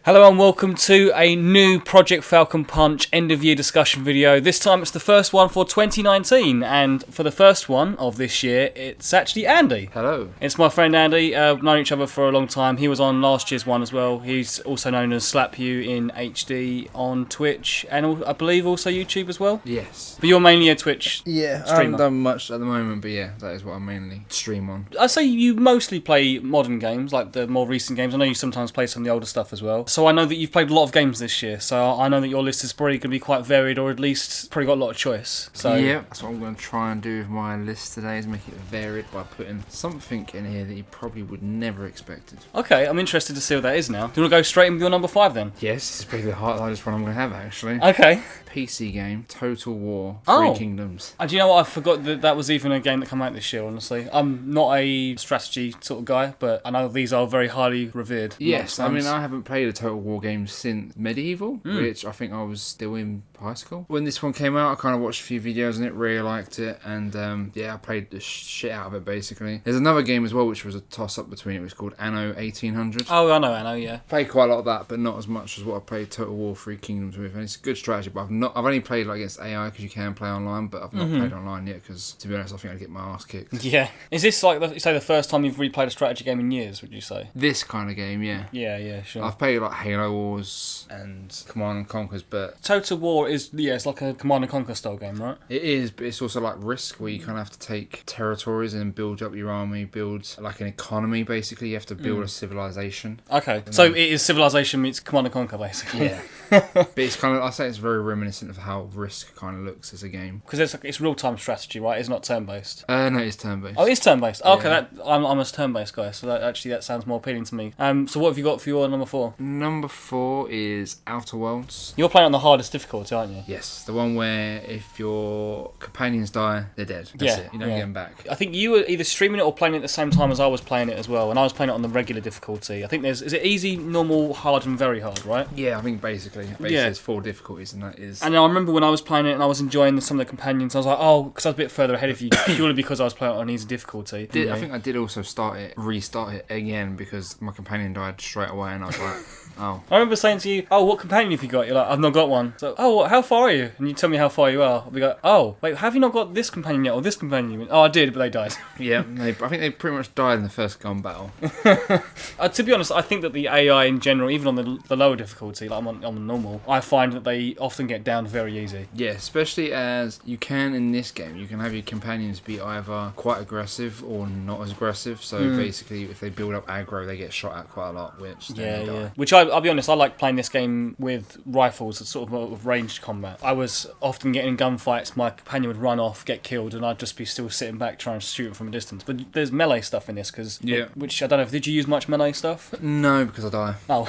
Hello and welcome to a new Project Falcon Punch end of year discussion video. This time it's the first one for 2019, and for the first one of this year it's actually Andy. Hello. It's my friend Andy. We've known each other for a long time. He was on last year's one as well. He's also known as SlapYouInHD on Twitch and I believe also YouTube as well. Yes. But you're mainly a Twitch streamer. I haven't done much at the moment, but yeah, that is what I mainly stream on. I'd say you mostly play modern games, like the more recent games. I know you sometimes play some of the older stuff as well. So I know that you've played a lot of games this year, so I know that your list is probably going to be quite varied, or at least probably got a lot of choice. So yeah, that's what I'm going to try and do with my list today, is make it varied by putting something in here that you probably would never expected. Okay, I'm interested to see what that is now. Do you want to go straight in with your number 5 then? Yes, this is probably the hardest one I'm going to have, actually. Okay. PC game, Total War, Three Kingdoms. Do you know what? I forgot that was even a game that came out this year, honestly. I'm not a strategy sort of guy, but I know these are very highly revered. Yes, I mean, I haven't played a Total War game since Medieval, which I think I was still in high school. When this one came out, I kind of watched a few videos on it, really liked it, and yeah, I played the shit out of it, basically. There's another game as well, which was a toss-up between it. It was called Anno 1800. Oh, I know Anno, yeah. Played quite a lot of that, but not as much as what I played Total War Three Kingdoms with. And it's a good strategy, but I've only played like against AI because you can play online, but I've not played online yet because, to be honest, I think I'd get my ass kicked. Yeah. Is this like the first time you've replayed a strategy game in years? Would you say? This kind of game, yeah. Yeah, sure. I've played like Halo Wars and Command and Conquers, but Total War is it's like a Command and Conquer style game, right? It is, but it's also like Risk, where you kind of have to take territories and build up your army, build like an economy. Basically, you have to build a civilization. Okay, so it is Civilization meets Command and Conquer, basically. Yeah. But it's kind of, I say it's very reminiscent of how Risk kind of looks as a game. Because it's real-time strategy, right? It's not turn-based. No, it's turn-based. Oh, it's turn-based. Oh, okay, Yeah. I'm a turn-based guy, so that sounds more appealing to me. So what have you got for your number 4? Number 4 is Outer Worlds. You're playing on the hardest difficulty, aren't you? Yes, the one where if your companions die, they're dead. That's it. You don't get them back. I think you were either streaming it or playing it at the same time as I was playing it as well, and I was playing it on the regular difficulty. I think is it easy, normal, hard, and very hard, right? Yeah, I think basically there's 4 difficulties, and that is... And I remember when I was playing it and I was enjoying some of the companions, I was like, oh, because I was a bit further ahead of you, purely because I was playing it on easy difficulty. I think I did also restart it again, because my companion died straight away, and I was like, oh. I remember saying to you, oh, what companion have you got? You're like, I've not got one. So, oh, how far are you? And you tell me how far you are. I'll be like, oh, wait, have you not got this companion yet, or this companion? Oh, I did, but they died. Yeah, I think they pretty much died in the first gun battle. To be honest, I think that the AI in general, even on the lower difficulty, like on the normal, I find that they often get down very easy. Yeah, especially as you can in this game, you can have your companions be either quite aggressive or not as aggressive. So basically, if they build up aggro, they get shot at quite a lot, which then they die. Which I'll be honest, I like playing this game with rifles, sort of ranged combat. I was often getting in gunfights, my companion would run off, get killed, and I'd just be still sitting back trying to shoot him from a distance. But there's melee stuff in this, which I don't know, did you use much melee stuff? No, because I die. Oh.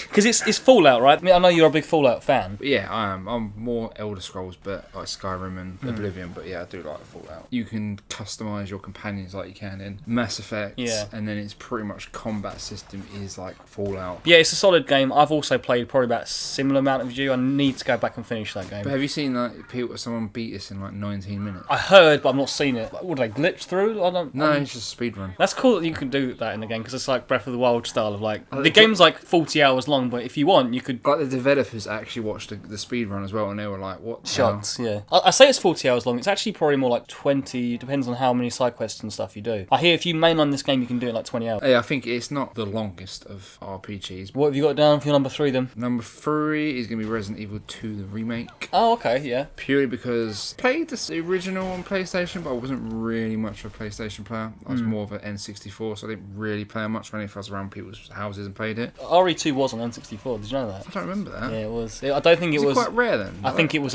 Because it's Fallout, right? I mean, I know you're a big Fallout fan. But yeah, I am. I'm more Elder Scrolls, but like Skyrim and Oblivion, but yeah, I do like Fallout. You can customise your companions like you can in Mass Effect, and then it's pretty much combat system is like Fallout. Yeah, it's a solid game. I've also played probably about a similar amount of you. I need to go back and finish that game. But have you seen like someone beat us in like 19 minutes? I heard, but I've not seen it. Like, would they glitch through? No, it's just a speed run. That's cool that you can do that in the game, because it's like Breath of the Wild style of like the game's like 40 hours long, but if you want, you could. Like the developers actually watched the speed run as well, and they were like, "What?" Shocked, yeah. I say it's 40 hours long. It's actually probably more like 20. Depends on how many side quests and stuff you do. I hear if you mainline this game, you can do it in like 20 hours. Yeah, I think it's not the longest of RPGs. What have you got down for your number 3 then? Number 3 is going to be Resident Evil 2, the remake. Oh, okay, yeah. Purely because I played the original on PlayStation, but I wasn't really much of a PlayStation player. I was more of an N64, so I didn't really play much, only if I was around people's houses and played it. RE2 was on N64, did you know that? I don't remember that. Yeah, it was. I don't think it was quite rare then? I think it's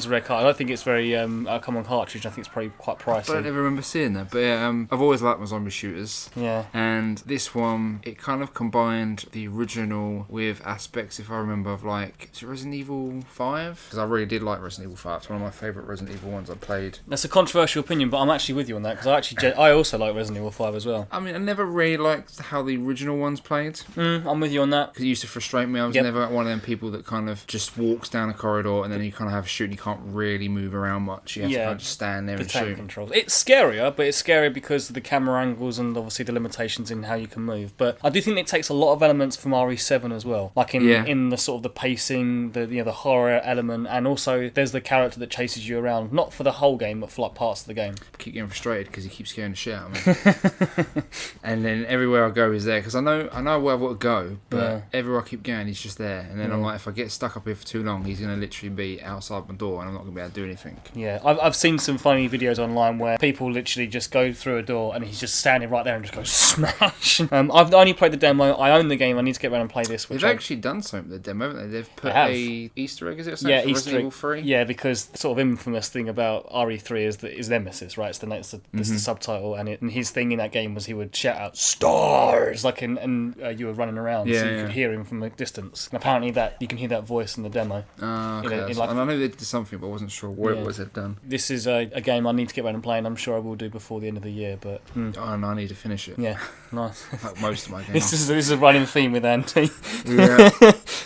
a rare card. I don't think it's very a common cartridge. I think it's probably quite pricey. I don't ever remember seeing that, but yeah, I've always liked my zombie shooters. Yeah. And this one, it kind of combined the original with aspects, if I remember, of like, is it Resident Evil 5? Because I really did like Resident Evil 5. It's one of my favourite Resident Evil ones I played. That's a controversial opinion, but I'm actually with you on that, because I also like Resident Evil 5 as well. I mean, I never really liked how the original ones played. I'm with you on that. Because it used to frustrate me. I was never one of them people that kind of just walks down a corridor and then you kind of have a shoot and you can't really move around much. You have to kind of just stand there and shoot. Controls. It's scarier, but it's scarier because of the camera angles and obviously the limitations in how you can move. But I do think it takes a lot of elements from RE7 as well. Like in the sort of the pacing, the horror element, and also there's the character that chases you around, not for the whole game, but for like parts of the game. I keep getting frustrated because he keeps scaring the shit out of me. And then everywhere I go is there, because I know where I've got to go, but everywhere I keep going he's just there. And then I'm like, if I get stuck up here for too long, he's going to literally be outside my door and I'm not going to be able to do anything. Yeah, I've seen some funny videos online where people literally just go through a door and he's just standing right there and just goes smash. I've only played the demo. I own the game. I need to get around and play this. They've actually done something with the demo, haven't they? They've put a Easter egg, is it, or something, for Resident Evil 3? Yeah, because the sort of infamous thing about RE3 is Nemesis, right? It's the subtitle, and his thing in that game was he would shout out "stars" like, and you were running around, so you could hear him from a distance. And apparently that you can hear that voice in the demo. Okay. And I know they did something, but I wasn't sure what it was they've done. This is a game I need to get around and play, and I'm sure I will do before the end of the year. But and I need to finish it. Yeah, nice. Like most of my games. This is a running theme with Andy. Yeah,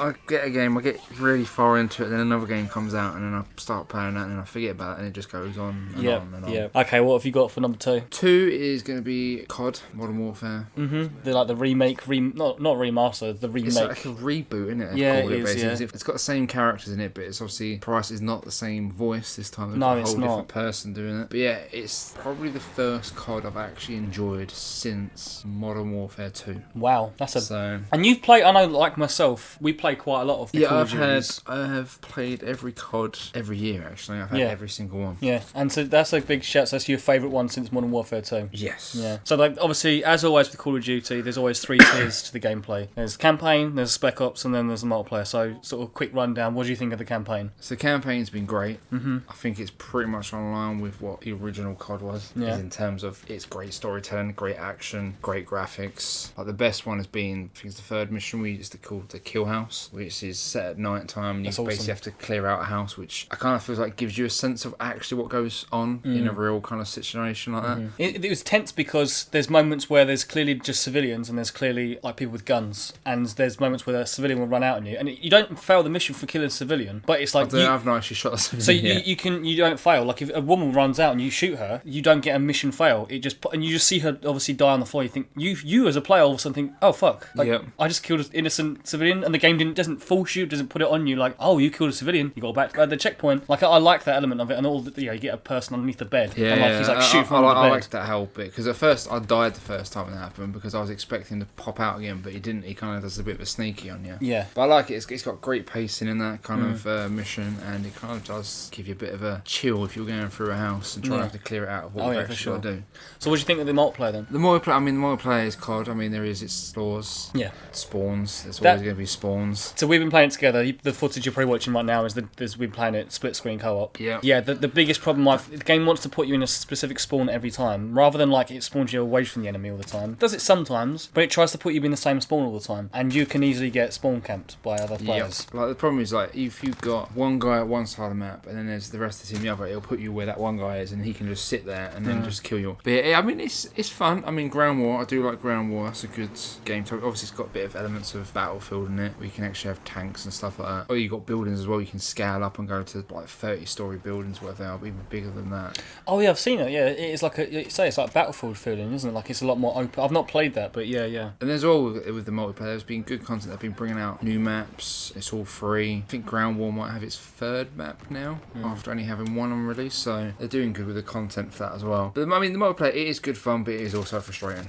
I get a game, I get really far into it, then another game comes out, and then I start playing that, and then I forget about it, and it just goes on and on and on. Yeah. Okay, what have you got for number 2? 2 is going to be COD, Modern Warfare. They're like the remake, not remaster, the remake. It's like a reboot, isn't it? Yeah, it is. Yeah. It's got the same characters in it, but it's obviously Price is not the same voice this time. No, it's a whole not. different person doing it. But yeah, it's probably the first COD I've actually enjoyed since Modern Warfare 2. Wow, that's a. So, and you've played. I know, like myself, we play quite a lot of the Call of Duties. I have played every COD every year. Actually, I've had every single one. Yeah, and so that's a big shout. So that's your favourite one since Modern Warfare 2. Yes. Yeah. So like obviously, as always with Call of Duty, there's always 3 tiers to the gameplay. There's campaign, there's Spec Ops, and then there's the multiplayer. So sort of quick rundown. What do you think of the campaign? So the campaign's been great. I think it's pretty much on line with what the original COD was. Yeah. In terms of its great storytelling, great action, great graphics. Like the best one has been, I think it's the third mission, we used to call the Kill House, which is set at night time, and you basically have to clear out a house, which I kind of feel like gives you a sense of actually what goes on in a real kind of situation like that. It was tense because there's moments where there's clearly just civilians and there's clearly like people with guns, and there's moments where a civilian will run out on you, and you don't fail the mission for killing a civilian, but it's like I've not actually shot a civilian. So you don't fail. Like if a woman runs out and you shoot her, you don't get a mission fail. And you just see her obviously die on the floor. You think you as a player all of a sudden think, oh fuck, like I just killed an innocent civilian, and the game doesn't force you, doesn't put it on you like, oh, you killed a civilian, you got back to the checkpoint. Like I like that element of it, and all the, you get a person underneath the bed, and like he's like shoot from under the bed. I like that whole bit, because at first I died the first time it happened because I was expecting him to pop out again, but he didn't. He kind of does a bit of a sneaky on you. Yeah. But I like it. It's got great pacing in that kind of mission, and it kind of does give you a bit of a chill if you're going through a house and trying to clear it out of what you've actually got to do. So what do you think of the multiplayer then? The multiplayer is COD. I mean, there is its flaws. Yeah. Spawns. There's always going to be spawns. So we've been playing it together. The footage you're probably watching right now is we've been playing it split screen co-op. Yeah. Yeah. The biggest problem the game wants to put you in a specific spawn every time, rather than like it spawns you away from the enemy all the time. It does it sometimes, but it tries to put you in the same spawn all the time, and you can easily get spawn camped by other players. Like the problem is, like, if you've got one guy at one side of the map and then there's the rest of the team the other, it'll put you where that one guy is, and he can just sit there and then just kill you. But yeah, I mean, it's fun. I mean, Ground War, I do like Ground War. That's a good game. Obviously, it's got a bit of elements of Battlefield in it, where you can actually have tanks and stuff like that. Or you've got buildings as well. You can scale up and go to like 30-story buildings, whatever they are, even bigger than that. Oh yeah, I've seen it. Yeah, it's like it's like Battlefield feeling, isn't it? Like it's a lot more open. I've not played that, but yeah. And there's all with the multiplayer. There's been good content. They've been bringing out new maps. It's all free. I think Ground War might have its 3rd map now after only having 1 on release. So they're doing good with the content for that as well. But I mean, the multiplayer, it is good fun, but it is also frustrating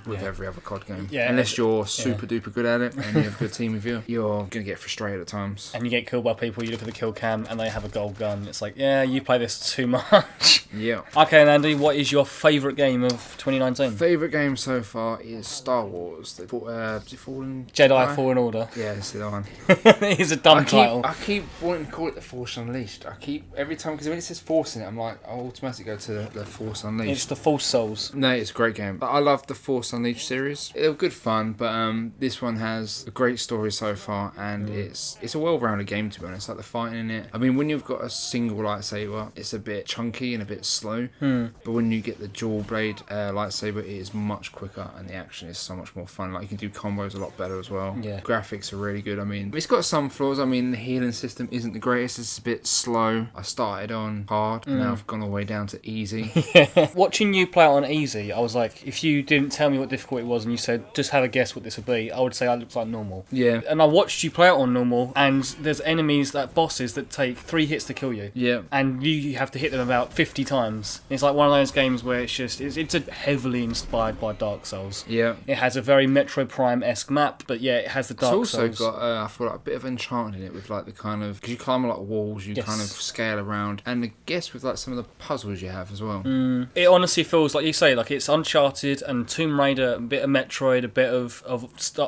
with every other COD game. Yeah, unless you're super duper good at it and you have a good team with you, you're gonna get frustrated at times. And you get killed by people. You look at the kill cam and they have a gold gun. It's like, yeah, you play this too much. Yeah. Okay, and Andy, what is your favourite game of 2019? Favourite game so far is Star Wars. Is it Fallen? Jedi Fallen Order. Yeah, that's the one. It's a dumb title. I keep wanting to call it The Force Unleashed. Every time, because when it says Force in it, I'm like, I'll automatically go to the Force Unleashed. It's the Force Souls. No, it's a great game. But I love the Force Unleashed series. They were good fun, but this one has a great story so far, and it's a well-rounded game, to be honest. Like the fighting in it. I mean, when you've got a single lightsaber, it's a bit chunky and a bit bit slow. But when you get the dual blade lightsaber, it is much quicker and the action is so much more fun. Like you can do combos a lot better as well. Yeah. Graphics are really good. I mean, it's got some flaws. I mean, the healing system isn't the greatest. It's a bit slow. I started on hard and now I've gone all the way down to easy. Watching you play it on easy, I was like, if you didn't tell me what difficulty it was and you said, just have a guess what this would be, I would say it looks like normal. Yeah. And I watched you play it on normal, and there's enemies, bosses that take 3 hits to kill you. Yeah. And you have to hit them about 50 times. It's like one of those games where it's heavily inspired by Dark Souls. Yeah. It has a very Metroid Prime-esque map, but yeah, it has the Dark Souls. It's also got, I feel like, a bit of enchantment in it with like the kind of, because you climb a lot of walls, you kind of scale around, and I guess with like some of the puzzles you have as well. It honestly feels like you say, like it's Uncharted and Tomb Raider, a bit of Metroid, a bit of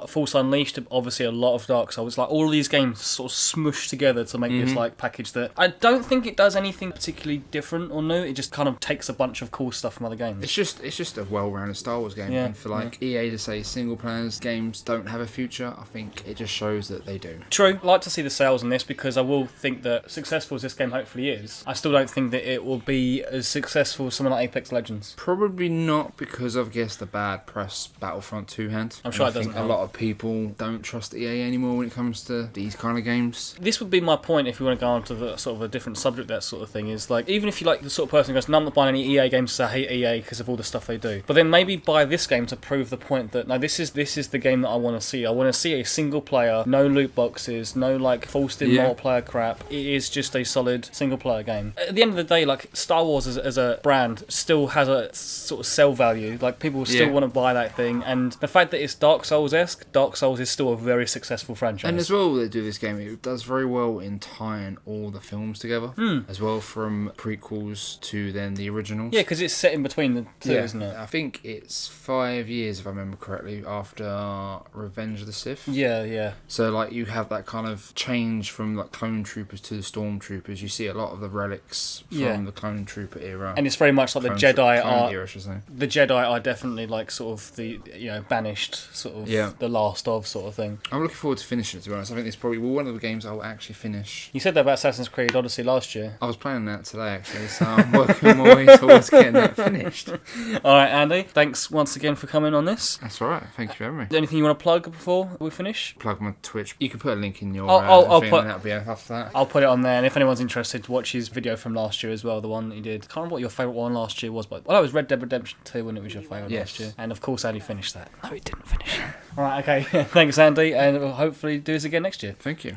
Force Unleashed, obviously a lot of Dark Souls. Like all of these games sort of smushed together to make this like package that I don't think it does anything particularly different or new. It just kind of takes a bunch of cool stuff from other games. It's just a well-rounded Star Wars game. And for like EA to say single players games don't have a future, I think it just shows that they do. True. I'd like to see the sales in this because I will think that successful as this game hopefully is, I still don't think that it will be as successful as something like Apex Legends. Probably not because of, I guess, the bad press Battlefront 2 had. I'm sure I think a lot of people don't trust EA anymore when it comes to these kind of games. This would be my point if you want to go on to the sort of a different subject, that sort of thing, is like, even if you like the sort of person who goes, no, I'm not buying any EA games because I hate EA because of all the stuff they do. But then maybe buy this game to prove the point that, no, this is the game that I want to see. I want to see a single player, no loot boxes, no like forced in multiplayer crap. It is just a solid single player game. At the end of the day, like Star Wars as a brand still has a sort of sell value. Like people still want to buy that thing, and the fact that it's Dark Souls-esque, Dark Souls is still a very successful franchise. And as well, they do this game, it does very well in tying all the films together as well, from prequels to then the originals. Yeah, because it's set in between the two, isn't it? I think it's 5 years, if I remember correctly, after Revenge of the Sith. Yeah. So like you have that kind of change from like clone troopers to the stormtroopers. You see a lot of the relics from the clone trooper era, and it's very much like the Jedi are. Era, I should say. The Jedi are definitely like sort of the banished sort of the last of sort of thing. I'm looking forward to finishing it, to be honest. I think it's probably one of the games I'll actually finish. You said that about Assassin's Creed Odyssey last year. I was playing that today actually, so I'm working my way towards getting that finished. Alright, Andy, thanks once again for coming on this. That's alright, thank you for having me. Anything you want to plug before we finish? Plug my Twitch. You can put a link in your I'll thing, put, and that'll be after that. I'll put it on there, and if anyone's interested, watch his video from last year as well, the one that he did. Can't remember what your favourite one last year was, but it was Red Dead Redemption 2 when it was your favourite last year. And of course Andy finished that. No, he didn't finish it. Alright, okay. Thanks Andy, and we'll hopefully do this again next year. Thank you.